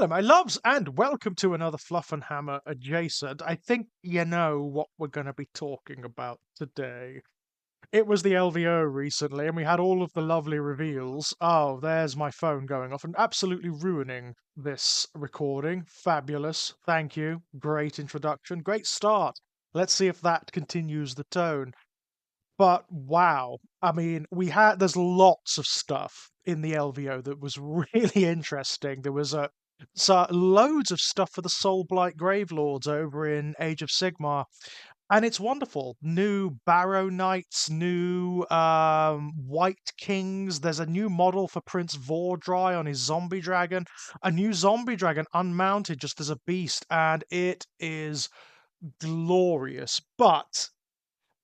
Hello, my loves, and welcome to another Fluffenhammer adjacent. I think you know what we're going to be talking about today. It was the LVO recently, and we had all of the lovely reveals. Oh, there's my phone going off and absolutely ruining this recording. Fabulous. Thank you. Great introduction. Great start. Let's see if that continues the tone. But wow, I mean, there's lots of stuff in the LVO that was really interesting. There was loads of stuff for the Soulblight Gravelords over in Age of Sigmar, and it's wonderful. New Barrow Knights, new White Kings. There's a new model for Prince Vordry on his Zombie Dragon, a new Zombie Dragon unmounted just as a beast, and it is glorious. But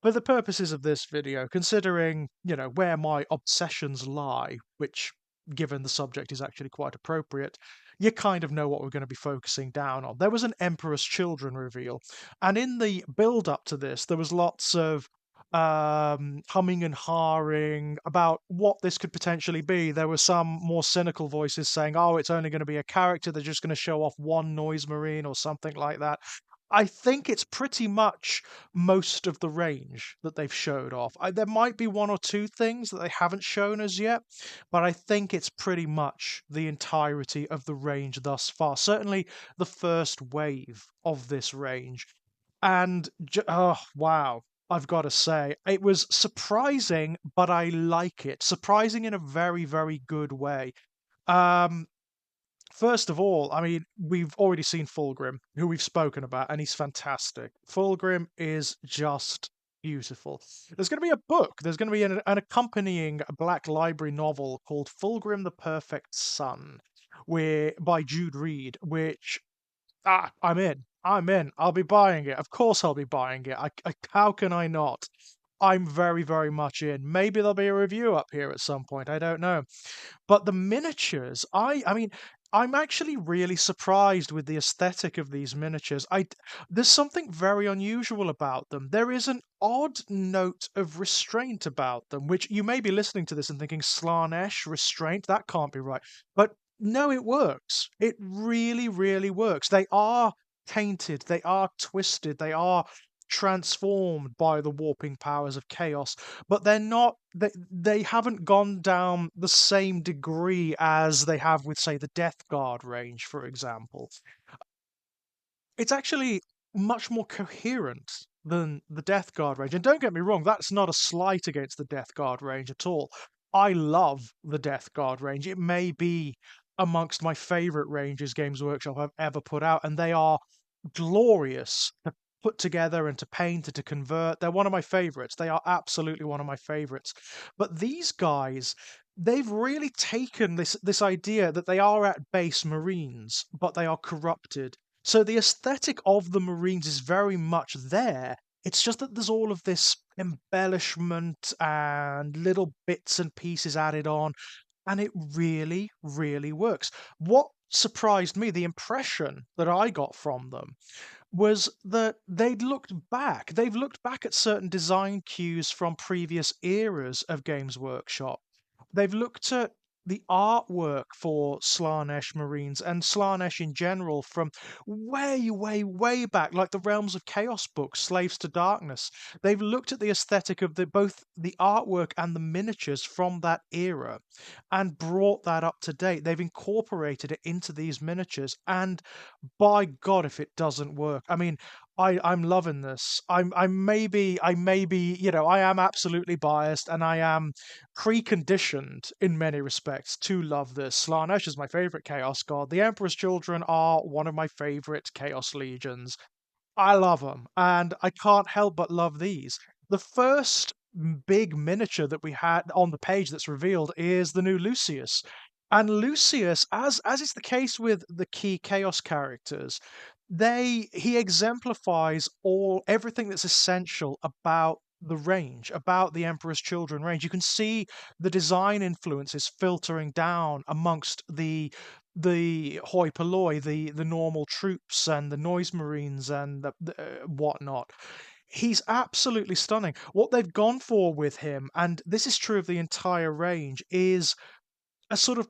for the purposes of this video, considering, where my obsessions lie, which, given the subject, is actually quite appropriate, you kind of know what we're going to be focusing down on. There was an Emperor's Children reveal, and in the build-up to this, there was lots of humming and hawing about what this could potentially be. There were some more cynical voices saying, oh, it's only going to be a character, they're just going to show off one Noise Marine or something like that. I think it's pretty much most of the range that they've showed off. There might be one or two things that they haven't shown us yet, but I think it's pretty much the entirety of the range thus far. Certainly the first wave of this range. And, oh, wow. I've got to say, it was surprising, but I like it. Surprising in a very, very good way. Um, First of all, I mean, we've already seen Fulgrim, who we've spoken about, and he's fantastic. Fulgrim is just beautiful. There's going to be a book. There's going to be an accompanying Black Library novel called Fulgrim the Perfect Son, by Jude Reed, which I'm in. I'm in. I'll be buying it. Of course, I'll be buying it. How can I not? I'm very, very much in. Maybe there'll be a review up here at some point. I don't know. But the miniatures, I mean, I'm actually really surprised with the aesthetic of these miniatures. There's something very unusual about them. There is an odd note of restraint about them, which you may be listening to this and thinking, Slaanesh, restraint, that can't be right. But no, it works. It really, really works. They are tainted, they are twisted, they are transformed by the warping powers of chaos, but they haven't gone down the same degree as they have with, say, the Death Guard range, for example. It's actually much more coherent than the Death Guard range. And don't get me wrong, that's not a slight against the Death Guard range at all. I love the Death Guard range. It may be amongst my favorite ranges Games Workshop have ever put out, and they are glorious to put together and to paint and to convert. They're one of my favorites. They are absolutely one of my favorites. But these guys, they've really taken this idea that they are at base Marines, but they are corrupted. So the aesthetic of the Marines is very much there. It's just that there's all of this embellishment and little bits and pieces added on, and it really, really works. What surprised me, the impression that I got from them, was that they've looked back at certain design cues from previous eras of Games Workshop. They've looked at the artwork for Slaanesh Marines and Slaanesh in general from way, way, way back, like the Realms of Chaos books, Slaves to Darkness. They've looked at the aesthetic of both the artwork and the miniatures from that era and brought that up to date. They've incorporated it into these miniatures, and by God, if it doesn't work. I mean, I'm loving this. I may be, I am absolutely biased, and I am preconditioned in many respects to love this. Slaanesh is my favorite Chaos God. The Emperor's Children are one of my favorite Chaos Legions. I love them, and I can't help but love these. The first big miniature that we had on the page that's revealed is the new Lucius. And Lucius, as is the case with the key Chaos characters, he exemplifies everything that's essential about the range, about the Emperor's Children range. You can see the design influences filtering down amongst the hoi polloi, the normal troops and the noise marines and the whatnot. He's absolutely stunning. What they've gone for with him, and this is true of the entire range, is a sort of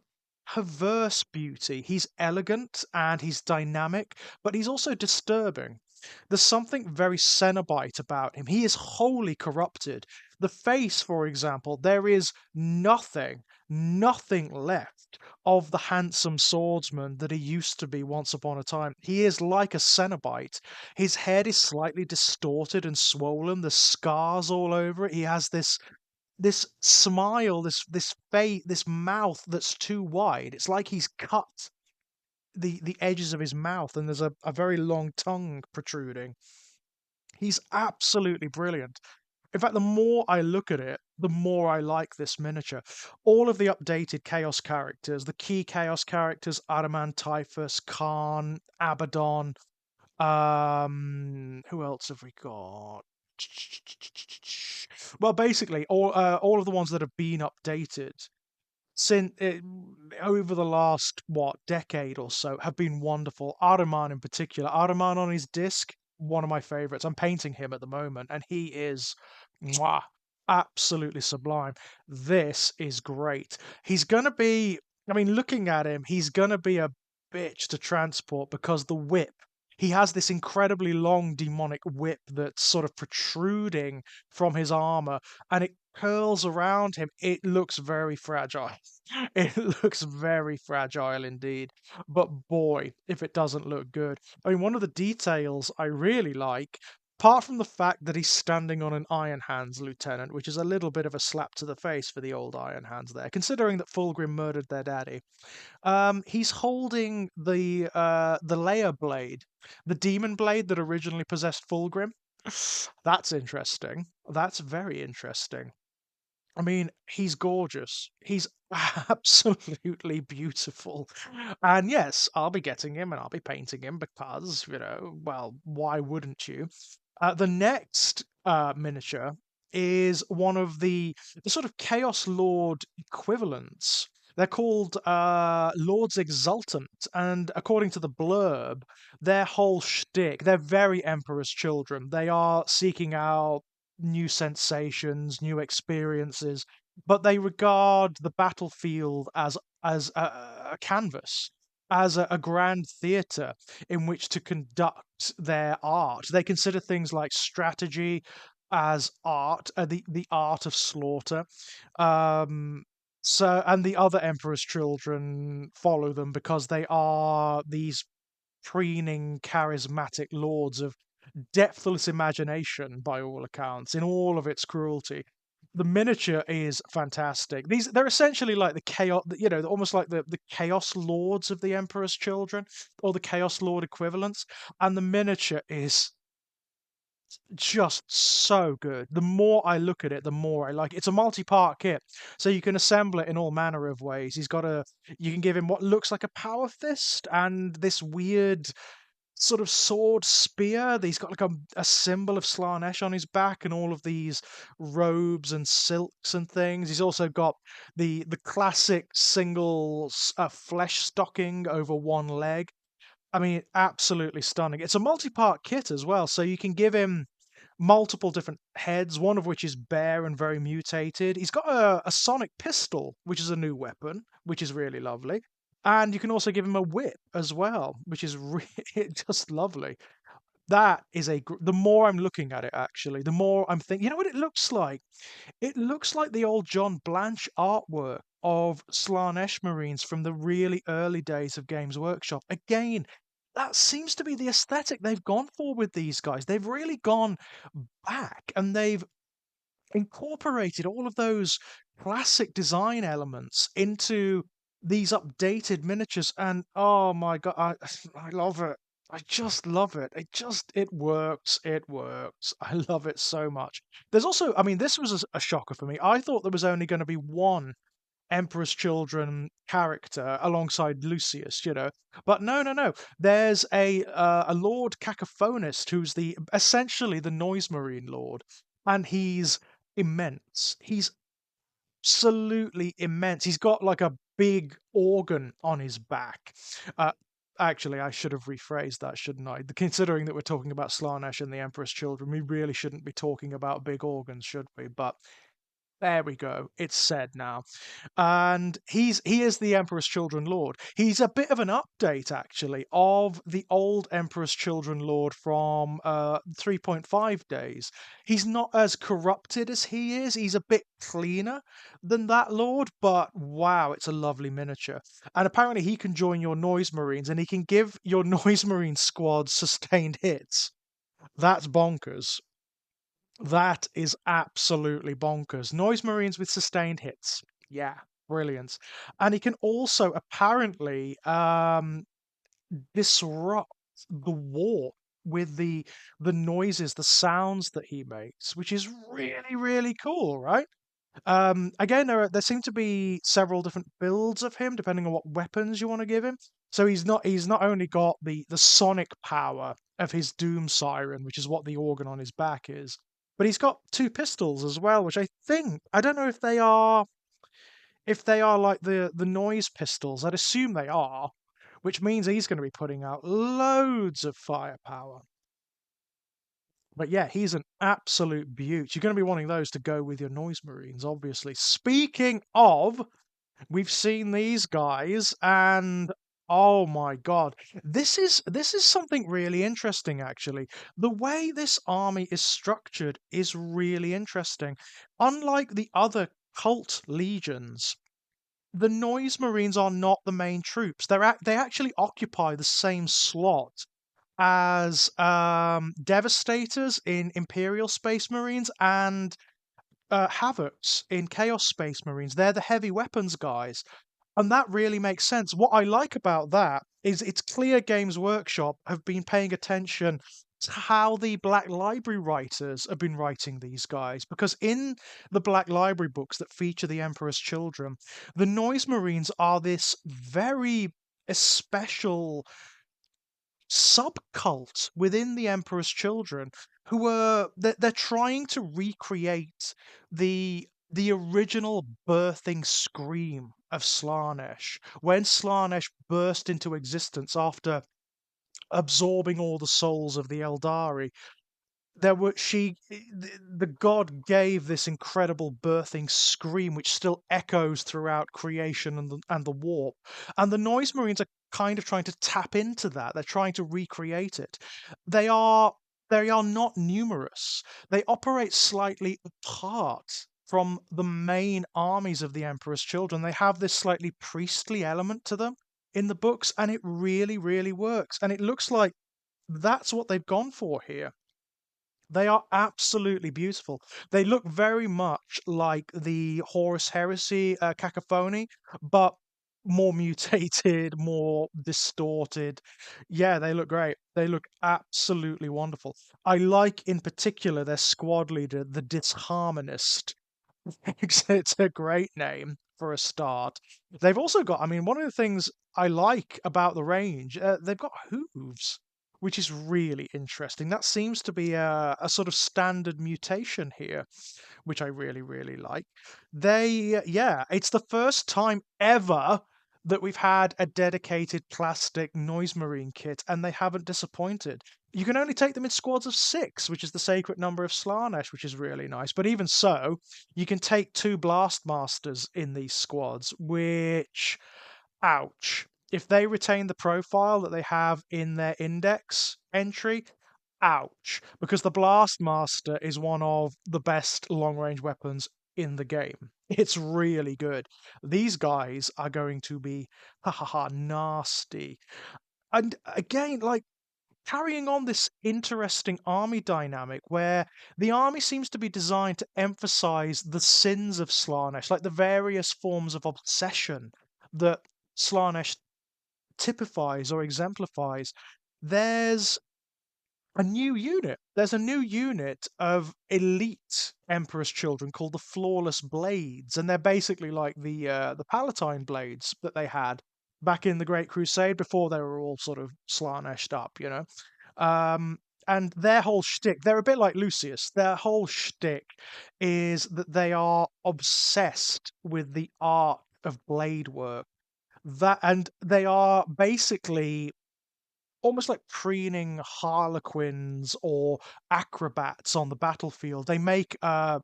perverse beauty. He's elegant and he's dynamic, but he's also disturbing. There's something very Cenobite about him. He is wholly corrupted. The face, for example, there is nothing left of the handsome swordsman that he used to be once upon a time. He is like a Cenobite. His head is slightly distorted and swollen. There's scars all over it. He has this smile, this face, this mouth that's too wide. It's like he's cut the edges of his mouth, and there's a very long tongue protruding. He's absolutely brilliant. In fact, the more I look at it, the more I like this miniature. All of the updated Chaos characters, the key Chaos characters, Adaman, Typhus, Khan, Abaddon, who else have we got? Well, basically, all of the ones that have been updated since over the last decade or so have been wonderful. Ahriman in particular, Ahriman on his disc, one of my favorites. I'm painting him at the moment, and he is mwah, absolutely sublime. This is great. He's gonna be. I mean, looking at him, he's gonna be a bitch to transport because the whip. He has this incredibly long demonic whip that's sort of protruding from his armor, and it curls around him. It looks very fragile. It looks very fragile indeed. But boy, if it doesn't look good. I mean, one of the details I really like, apart from the fact that he's standing on an Iron Hands lieutenant, which is a little bit of a slap to the face for the old Iron Hands there, considering that Fulgrim murdered their daddy. He's holding the Layer blade, the demon blade that originally possessed Fulgrim. That's interesting. That's very interesting. I mean, he's gorgeous. He's absolutely beautiful. And yes, I'll be getting him and I'll be painting him because, well, why wouldn't you? The next miniature is one of the sort of Chaos Lord equivalents. They're called Lords Exultant, and according to the blurb, their whole shtick, they're very Emperor's children. They are seeking out new sensations, new experiences, but they regard the battlefield as a canvas, as a grand theatre in which to conduct their art. They consider things like strategy as art, the art of slaughter. Um, and the other Emperor's children follow them because they are these preening, charismatic lords of depthless imagination, by all accounts, in all of its cruelty. The miniature is fantastic. They're essentially like the chaos, almost like the chaos lords of the Emperor's Children, or the Chaos Lord equivalents. And the miniature is just so good. The more I look at it, the more I like it. It's a multi-part kit, so you can assemble it in all manner of ways. You can give him what looks like a power fist and this weird sort of sword spear. He's got like a symbol of Slaanesh on his back and all of these robes and silks and things. He's also got the classic single flesh stocking over one leg. I mean, absolutely stunning. It's a multi-part kit as well, so you can give him multiple different heads, one of which is bare and very mutated. He's got a sonic pistol, which is a new weapon, which is really lovely. And you can also give him a whip as well, which is just lovely. That is the more I'm looking at it, actually, the more I'm thinking, you know what it looks like? It looks like the old John Blanche artwork of Slaanesh Marines from the really early days of Games Workshop. Again, that seems to be the aesthetic they've gone for with these guys. They've really gone back and they've incorporated all of those classic design elements into these updated miniatures, and oh my god, I love it. I just love it. It works. It works. I love it so much. There's also, I mean, this was a shocker for me. I thought there was only going to be one Emperor's Children character alongside Lucius, but no, no, no. There's a Lord Cacophonist who's essentially the Noise Marine Lord, and he's immense. He's absolutely immense. He's got like a big organ on his back. Uh, Actually, I should have rephrased that, shouldn't I? Considering that we're talking about Slaanesh and the Emperor's Children, we really shouldn't be talking about big organs, should we? But There we go. It's said now. And he is the Emperor's Children Lord. He's a bit of an update, actually, of the old Emperor's Children Lord from 3.5 days. He's not as corrupted as he is. He's a bit cleaner than that Lord, but wow, it's a lovely miniature. And apparently he can join your Noise Marines, and he can give your Noise Marine squad sustained hits. That's bonkers. That is absolutely bonkers. Noise Marines with sustained hits. Yeah, brilliant. And he can also apparently disrupt the warp with the noises, the sounds that he makes, which is really, really cool, right? Again, there seem to be several different builds of him depending on what weapons you want to give him. So he's not only got the sonic power of his Doom Siren, which is what the organ on his back is, but he's got two pistols as well, which I don't know if they are like the noise pistols. I'd assume they are, which means he's going to be putting out loads of firepower. But yeah, he's an absolute beaut. You're going to be wanting those to go with your Noise Marines, obviously. Speaking of, we've seen these guys, and oh my god, this is something really interesting, actually. The way this army is structured is really interesting. Unlike the other cult legions, the Noise Marines are not the main troops. They actually occupy the same slot as Devastators in Imperial Space Marines and Havocs in Chaos Space Marines. They're the heavy weapons guys. And that really makes sense. What I like about that is it's clear Games Workshop have been paying attention to how the Black Library writers have been writing these guys. Because in the Black Library books that feature the Emperor's Children, the Noise Marines are this very special subcult within the Emperor's Children who are they're trying to recreate the original birthing scream of Slaanesh when Slaanesh burst into existence after absorbing all the souls of the Eldari. There were the god gave this incredible birthing scream which still echoes throughout creation and the warp, and the Noise Marines are kind of trying to tap into that. They're trying to recreate it. They are not numerous. They operate slightly apart from the main armies of the Emperor's Children. They have this slightly priestly element to them in the books, and it really, really works, and it looks like that's what they've gone for here. They are absolutely beautiful. They look very much like the Horus Heresy cacophony, but more mutated, more distorted. Yeah, they look great. They look absolutely wonderful. I like, in particular, their squad leader, the Disharmonist. It's a great name for a start. They've also got, I mean, one of the things I like about the range, they've got hooves, which is really interesting. That seems to be a sort of standard mutation here, which I really, really like. Yeah, it's the first time ever that we've had a dedicated plastic Noise Marine kit, and they haven't disappointed. You can only take them in squads of 6, which is the sacred number of Slaanesh, which is really nice. But even so, you can take 2 Blast Masters in these squads, which, ouch. If they retain the profile that they have in their index entry, ouch. Because the Blast Master is one of the best long range weapons in the game. It's really good. These guys are going to be, ha ha ha, nasty. And again, like, carrying on this interesting army dynamic where the army seems to be designed to emphasize the sins of Slaanesh, like the various forms of obsession that Slaanesh typifies or exemplifies. There's a new unit. There's a new unit of elite Emperor's Children called the Flawless Blades, and they're basically like the Palatine blades that they had back in the Great Crusade before they were all sort of Slaaneshed up, you know. Um, and their whole shtick, they're a bit like Lucius. Their whole shtick is that they are obsessed with the art of blade work. That, and they are basically almost like preening harlequins or acrobats on the battlefield. They make a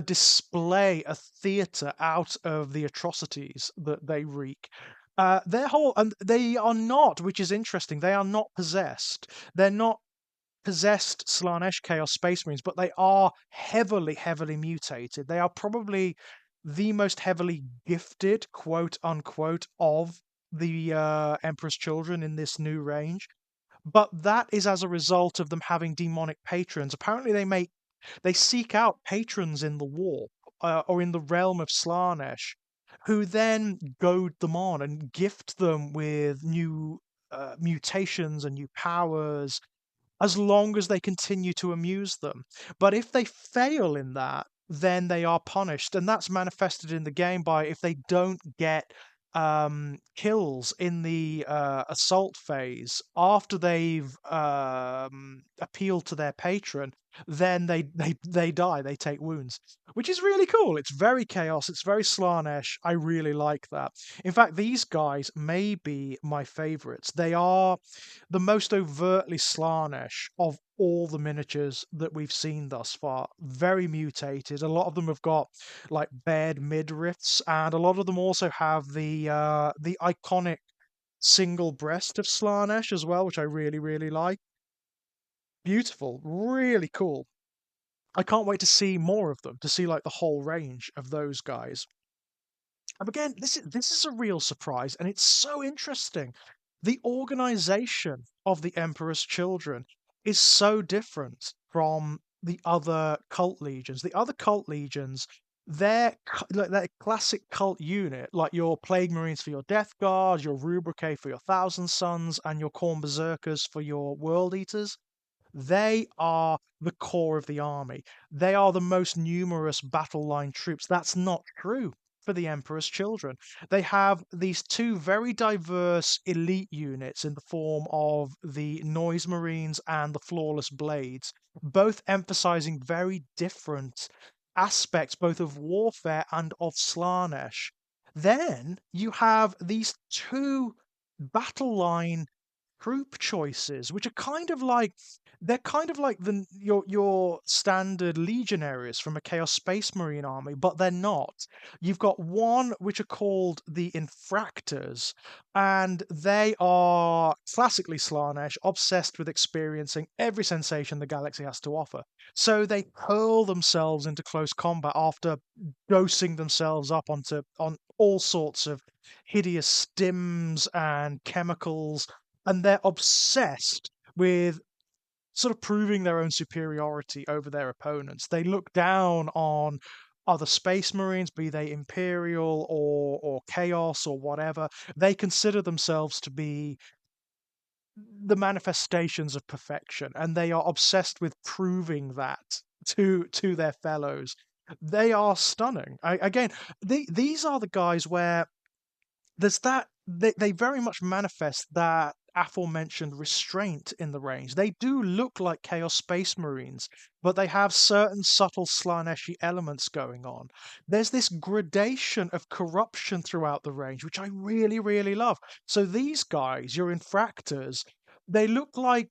display, a theater out of the atrocities that they wreak. Their whole, and they are not, which is interesting, they are not possessed. They're not possessed Slanesh Chaos Space Marines, but they are heavily, heavily mutated. They are probably the most heavily gifted, quote unquote, of the Emperor's Children in this new range. But that is as a result of them having demonic patrons. Apparently, they seek out patrons in the war or in the realm of Slanesh, who then goad them on and gift them with new mutations and new powers as long as they continue to amuse them. But if they fail in that, then they are punished, and that's manifested in the game by if they don't get kills in the assault phase after they've appealed to their patron, then they die. They take wounds, which is really cool. It's very chaos. It's very Slanesh. I really like that. In fact, these guys may be my favorites. They are the most overtly Slanesh of all the miniatures that we've seen thus far. Very mutated. A lot of them have got like bared midriffs, and a lot of them also have the iconic single breast of Slanesh as well, which I really, really like. Beautiful, really cool. I can't wait to see more of them, to see like the whole range of those guys. And again, this is a real surprise, and it's so interesting. The organization of the Emperor's Children is so different from the other cult legions. The other cult legions, like their classic cult unit, like your Plague Marines for your Death Guard, your Rubricae for your Thousand Sons, and your Khorne Berserkers for your World Eaters. They are the core of the army. They are the most numerous battle line troops. That's not true for the Emperor's Children. They have these two very diverse elite units in the form of the Noise Marines and the Flawless Blades, both emphasizing very different aspects both of warfare and of Slanesh. Then you have these two battle line troop choices, which are kind of like they're kind of like your standard legionaries from a Chaos Space Marine army, but they're not. You've got one which are called the Infractors, and they are classically Slanesh, obsessed with experiencing every sensation the galaxy has to offer. So they hurl themselves into close combat after dosing themselves up on all sorts of hideous stims and chemicals, and they're obsessed with sort of proving their own superiority over their opponents. They look down on other space marines, be they imperial or chaos or whatever. They consider themselves to be the manifestations of perfection, and they are obsessed with proving that to their fellows. They are stunning. Again, these are the guys where there's that they very much manifest that aforementioned restraint in the range. They do look like Chaos Space Marines, but they have certain subtle Slaneshi elements going on. There's this gradation of corruption throughout the range, which I really, really love. So these guys, your infractors, they look like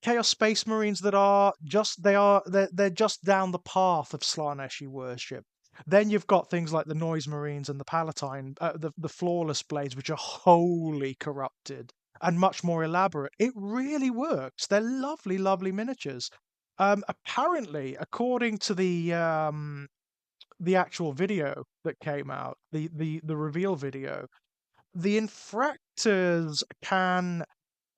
Chaos Space Marines that are just they're just down the path of Slaneshi worship. Then you've got things like the Noise Marines and the Palatine, the Flawless Blades, which are wholly corrupted and much more elaborate. It really works. They're lovely, lovely miniatures. Apparently, according to the actual video that came out, the reveal video, the infractors can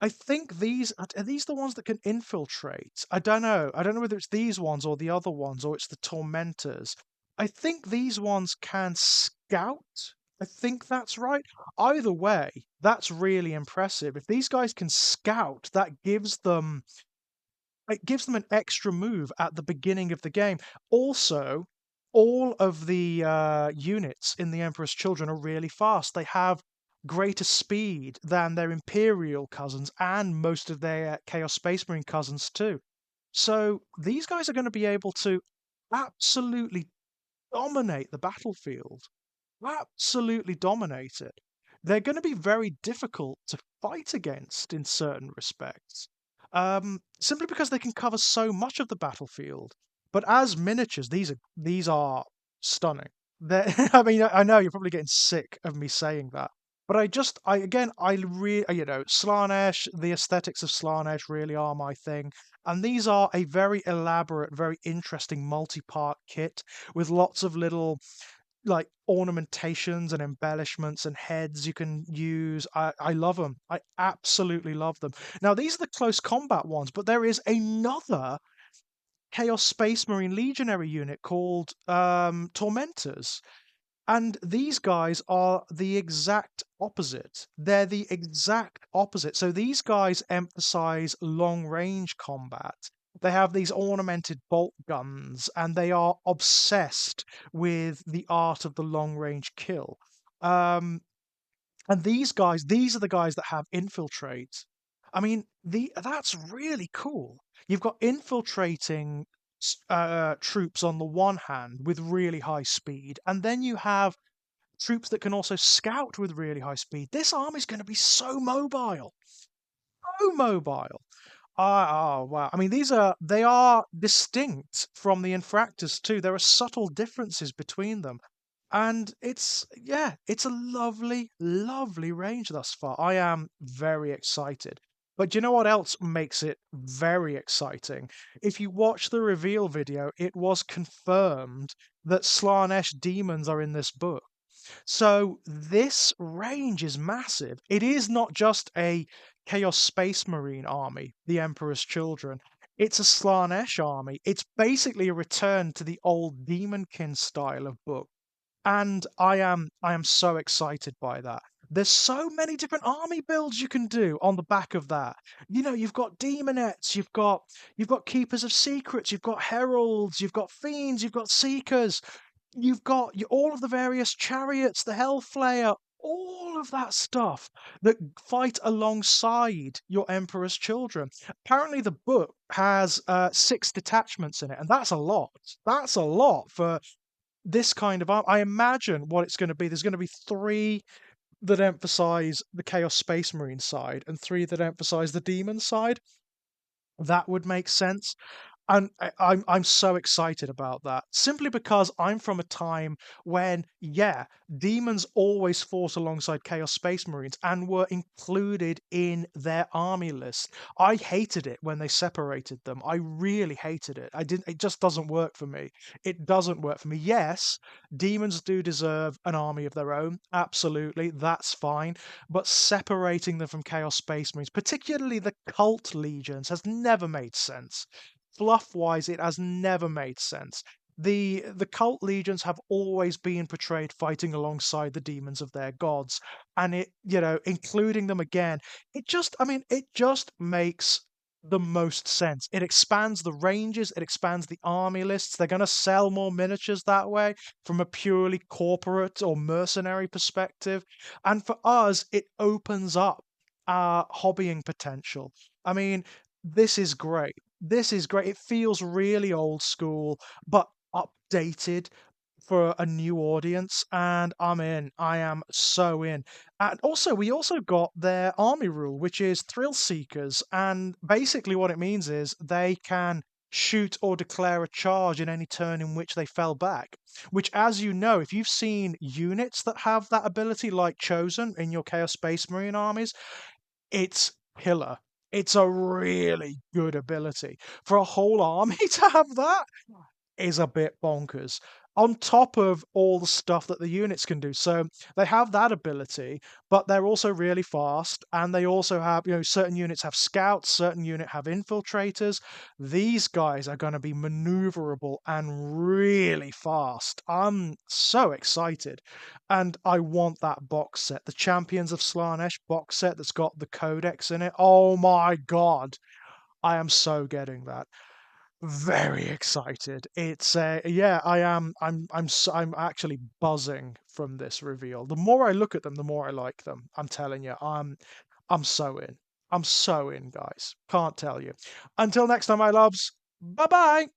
I think these are these the ones that can infiltrate? I don't know. I don't know whether it's these ones or the other ones or it's the tormentors. I think these ones can scout. I think that's right. Either way, that's really impressive. If these guys can scout, that gives them it gives them an extra move at the beginning of the game. Also, all of the units in the Emperor's Children are really fast. They have greater speed than their Imperial cousins and most of their Chaos Space Marine cousins too. So these guys are going to be able to absolutely dominate the battlefield. Absolutely dominate it. they're going to be very difficult to fight against in certain respects, simply because they can cover so much of the battlefield. But as miniatures, these are stunning. I mean, I know you're probably getting sick of me saying that, but I again, I really, Slaanesh, the aesthetics of Slaanesh really are my thing. And these are a very elaborate, very interesting multi-part kit with lots of little like ornamentations and embellishments and heads you can use. I love them. I absolutely love them. Now, these are the close combat ones, but there is another Chaos Space Marine Legionary unit called Tormentors. And these guys are the exact opposite. They're the exact opposite. So these guys emphasize long range combat. They have these ornamented bolt guns, and they are obsessed with the art of the long range kill. Um, and these are the guys that have infiltrate. I mean, that's really cool. You've got infiltrating troops on the one hand with really high speed, and then you have troops that can also scout with really high speed. This army's going to be so mobile, so mobile. Oh wow! I mean, they are distinct from the infractors too. There are subtle differences between them, and it's a lovely, lovely range thus far. I am very excited. But do you know what else makes it very exciting? If you watch the reveal video, it was confirmed that Slaanesh demons are in this book. So this range is massive. It is not just a Chaos Space Marine army, the Emperor's Children. It's a Slaanesh army. It's basically a return to the old Demonkin style of book. And I am so excited by that. There's so many different army builds you can do on the back of that. You've got demonettes, you've got keepers of secrets, you've got heralds, you've got fiends, you've got seekers, you've got all of the various chariots, the Hellflayer, all of that stuff that fight alongside your Emperor's Children. Apparently, the book has 6 detachments in it, and that's a lot. That's a lot for this kind of arm. I imagine what it's going to be. There's going to be 3 that emphasize the Chaos Space Marine side, and 3 that emphasize the Demon side. That would make sense. And I'm so excited about that simply because I'm from a time when, yeah, demons always fought alongside Chaos Space Marines and were included in their army list. I hated it when they separated them. I really hated it. I didn't. It just doesn't work for me. It doesn't work for me. Yes, demons do deserve an army of their own. Absolutely, that's fine. But separating them from Chaos Space Marines, particularly the cult legions, has never made sense. Fluff wise, it has never made sense. The cult legions have always been portrayed fighting alongside the demons of their gods, and including them again, it just makes the most sense. It expands the ranges, it expands the army lists. They're going to sell more miniatures that way from a purely corporate or mercenary perspective. And for us, it opens up our hobbying potential. I mean, this is great. This is great. It feels really old school, but updated for a new audience, and I'm in. I am so in. And also, we also got their army rule, which is thrill seekers, and basically what it means is they can shoot or declare a charge in any turn in which they fell back. Which, as you know, if you've seen units that have that ability, like Chosen in your Chaos Space Marine armies, it's killer. It's a really good ability. For a whole army to have that is a bit bonkers. On top of all the stuff that the units can do. So they have that ability, but they're also really fast, and they also have, certain units have scouts, certain units have infiltrators. These guys are going to be maneuverable and really fast. I'm so excited. And I want that box set. The Champions of Slaanesh box set that's got the codex in it. Oh my god. I am so getting that. Very excited. It's yeah, I am. I'm actually buzzing from this reveal. The more I look at them, the more I like them. I'm telling you, I'm so in. I'm so in, guys. Can't tell you. Until next time, my loves. Bye bye.